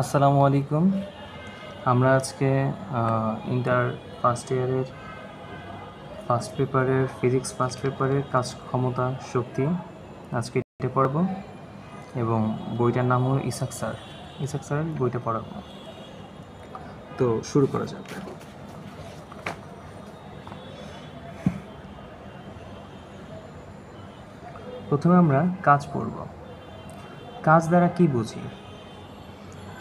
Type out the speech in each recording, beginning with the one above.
আসসালামু আলাইকুম। আমরা আজকে ইন্টার ফার্স্ট ইয়ারের ফার্স্ট পেপারের ফিজিক্স ফার্স্ট পেপারের কাজ ক্ষমতা শক্তি আজকে এটা পড়াবো এবং বইটার নাম হলো ইসাক স্যারের বইটা পড়াবো। তো শুরু করা যাক। প্রথমে আমরা কাজ পড়ব। কাজ দ্বারা কি বুঝি?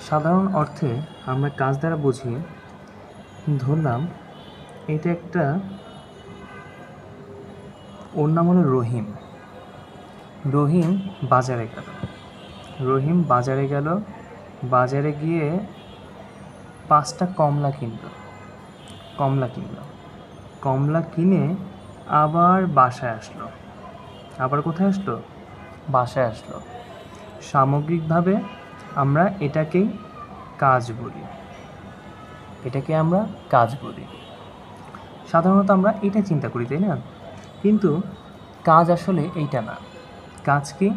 সাধারণ অর্থে আমরা কাজ দ্বারা বুঝি, ধরলাম এটা একটা, ওর নাম হলো রহিম। রহিম বাজারে গেল। বাজারে গিয়ে 5টা কমলা কিনে আবার বাসায় আসলো। আবার কোথায় আসলো? বাসায় আসলো। সামগ্রিকভাবে আমরা এটাকেই কাজ বলি। সাধারণত আমরা এটা চিন্তা করি, তাই না? কিন্তু কাজ আসলে এইটা না। কাজ কি?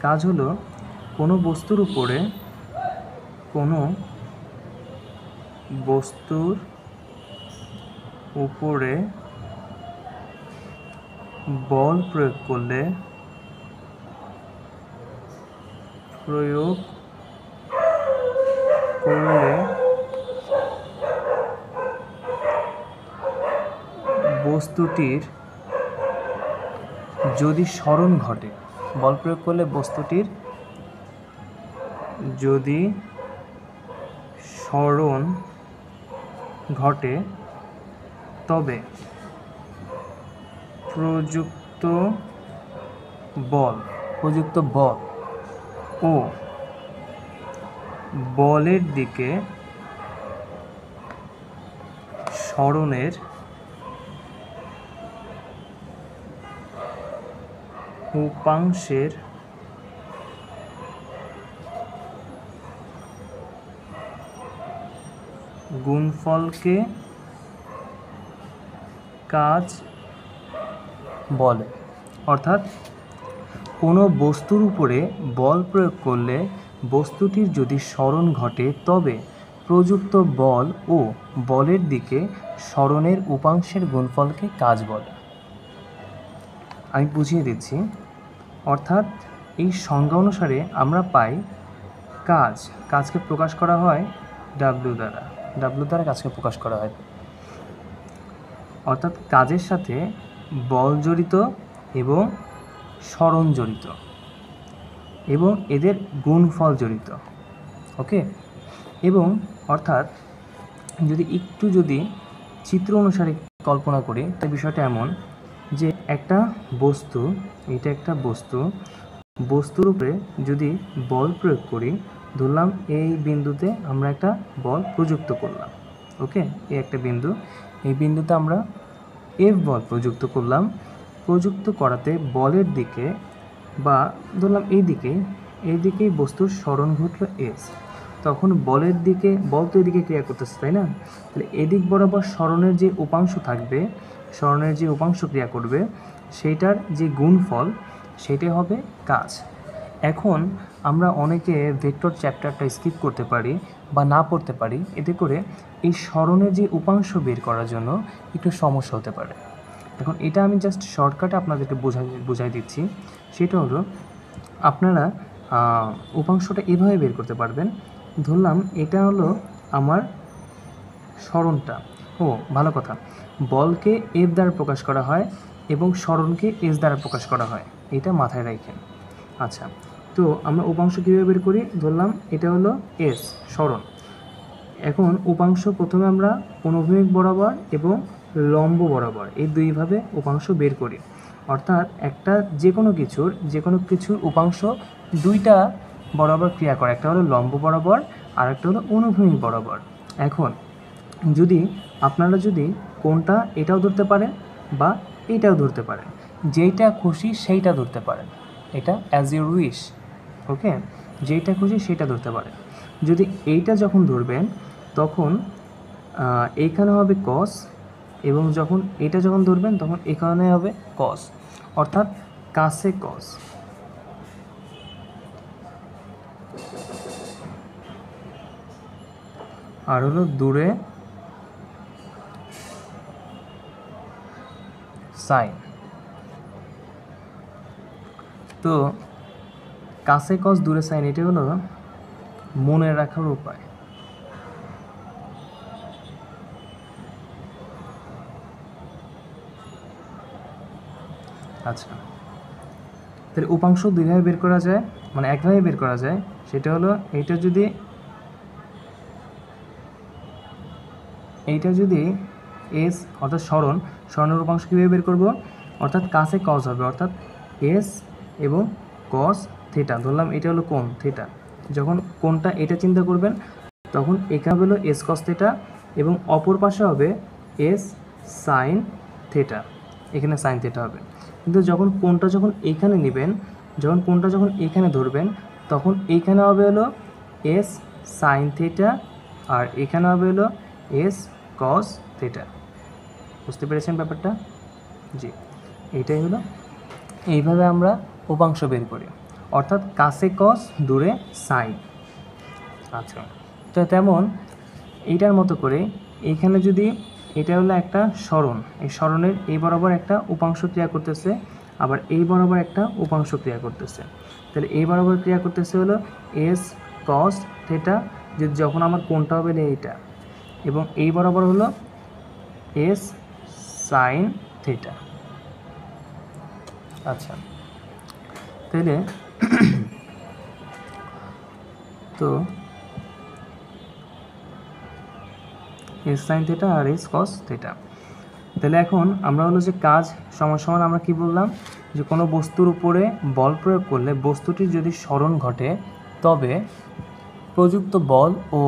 কাজ হলো কোনো বস্তুর উপরে বল প্রয়োগ করলে বস্তুটির যদি সরণ ঘটে, তবে প্রযুক্ত বল ও বলের দিকে সরণের উপাংশের গুণফলকে কাজ বলে। অর্থাৎ কোনো বস্তুর উপরে বল প্রয়োগ করলে বস্তুটির যদি সরণ ঘটে, তবে প্রযুক্ত বল ও বলের দিকে সরণের উপাংশের গুণফলকে কাজ বলে। আমি বুঝিয়ে দিচ্ছি। অর্থাৎ এই সংজ্ঞা অনুসারে আমরা পাই কাজকে প্রকাশ করা হয় ডাব্লিউ দ্বারা কাজকে প্রকাশ করা হয়। অর্থাৎ কাজের সাথে বল জড়িত এবং সরণ জড়িত এবং এদের গুণফল জড়িত। ওকে, এবং অর্থাৎ যদি চিত্র অনুসারে কল্পনা করি, তাই বিষয়টা এমন যে এটা একটা বস্তুর উপরে যদি বল প্রয়োগ করি, ধরলাম এই বিন্দুতে আমরা একটা বল প্রযুক্ত করলাম। ওকে, এই একটা বিন্দু, এই বিন্দুতে আমরা এফ বল প্রযুক্ত করলাম। প্রযুক্ত করাতে বলের দিকে বা ধরলাম এইদিকেই বস্তুর সরণ ঘটল এস, তখন বল তো এদিকে ক্রিয়া করতেছে, তাই না? তাহলে এদিক বরাবর সরণের যে উপাংশ ক্রিয়া করবে, সেইটার যে গুণফল, সেটাই হবে কাজ। এখন আমরা অনেকে ভেক্টর চ্যাপ্টারটা স্কিপ করতে পারি বা না পড়তে পারি, এতে করে এই সরণের যে উপাংশ বের করার জন্য একটু সমস্যা হতে পারে। এখন এটা আমি জাস্ট শর্টকাটে আপনাদেরকে বোঝাই দিচ্ছি। সেটা হলো, আপনারা উপাংশটা এভাবে বের করতে পারবেন। ধরলাম এটা হলো আমার সরণটা। ভালো কথা, বলকে এফ দ্বারা প্রকাশ করা হয় এবং সরণকে এস দ্বারা প্রকাশ করা হয়, এটা মাথায় রাখেন। আচ্ছা, তো আমরা উপাংশ কীভাবে বের করি? ধরলাম এটা হলো এস, সরণ। এখন উপাংশ প্রথমে আমরা অনুভূমিক বরাবর এবং লম্ব বরাবর এই দুইভাবে উপাংশ বের করি। অর্থাৎ যে কোনো কিছুর উপাংশ দুইটা বরাবর ক্রিয়া করে, একটা হলো লম্ব বরাবর আর একটা হলো অনুভূমিক বরাবর। এখন আপনারা কোনটা এটাও ধরতে পারেন বা এইটাও ধরতে পারেন, যেইটা খুশি সেইটা ধরতে পারেন, এটা অ্যাজ ইউ উইশ। ওকে, যেইটা খুশি সেইটা ধরতে পারেন। যদি এইটা যখন ধরবেন, তখন এইখানে হবে কস এবং যখন এটা যখন ধরবেন তখন এখানে হবে কস, অর্থাৎ কাছে কস। আর হলো দূরে সাইন। তো কাছে কস দূরে সাইন, এটা হলো মনে রাখার উপায়। আচ্ছা, তাহলে উপাংশ দুইভাবে বের করা যায়, মানে একভাবে বের করা যায়। সেটা হলো এইটা যদি এস অর্থাৎ স্মরণের উপাংশ কীভাবে বের করব, অর্থাৎ কাছে কস হবে, অর্থাৎ এস এবং কস থিটা, ধরলাম এটা হলো কোণ থিটা। যখন কোণটা এটা চিন্তা করবেন তখন এখানে হলো এস কস থিটা এবং অপর পাশে হবে এস সাইন থিটা, এখানে সাইন থিটা হবে। কিন্তু যখন কোণটা যখন এইখানে নেবেন, কোণটা যখন এইখানে ধরবেন তখন এইখানে হবে হলো এস সাইন থিটা আর এখানে হবে হলো এস কস থিটা। বুঝতে পেরেছেন ব্যাপারটা? জি, এইটাই হলো, এইভাবে আমরা উপাংশ বের করি, অর্থাৎ কাছে কস দূরে সাইন। আচ্ছা, তো তেমন এইটার মতো করে এইখানে যদি এটা হলো একটা স্মরণ, এই স্মরণের এই বরাবর একটা উপাংশ ক্রিয়া করতেছে, আবার এই বরাবর একটা উপাংশ ক্রিয়া করতেছে। তাহলে এই বরাবর ক্রিয়া করতেছে হলো এস কস থিটা, যে যখন আমার কোণটা হবে এইটা, এবং এই বরাবর হলো এস সাইন থিটা। আচ্ছা, তাহলে তো এস সাইন থিটা আর এস কস থিটা। তাহলে এখন আমরা হলো যে কাজ সমান আমরা কি বললাম, যে কোনো বস্তুর উপরে বল প্রয়োগ করলে বস্তুটির যদি স্মরণ ঘটে তবে প্রযুক্ত বল ও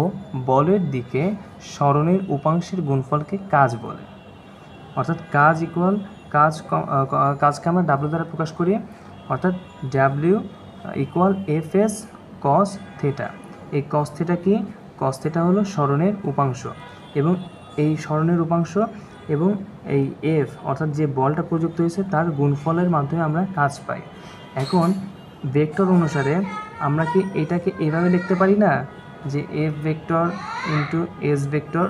বলের দিকে স্মরণের উপাংশের গুণফলকে কাজ বলে। অর্থাৎ কাজ ইকুয়াল কাজকে আমরা ডাব্লিউ দ্বারা প্রকাশ করি, অর্থাৎ W equal F S cos theta. এই কস থিটা কি? কস থিটা হলো স্মরণের উপাংশ, এবং এই স্মরণের উপাংশ এবং এই এফ অর্থাৎ যে বলটা প্রযুক্ত হয়েছে তার গুণফলের মাধ্যমে আমরা কাজ পাই। এখন ভেক্টর অনুসারে আমরা কি এটাকে এভাবে লিখতে পারি না, যে F vector into S vector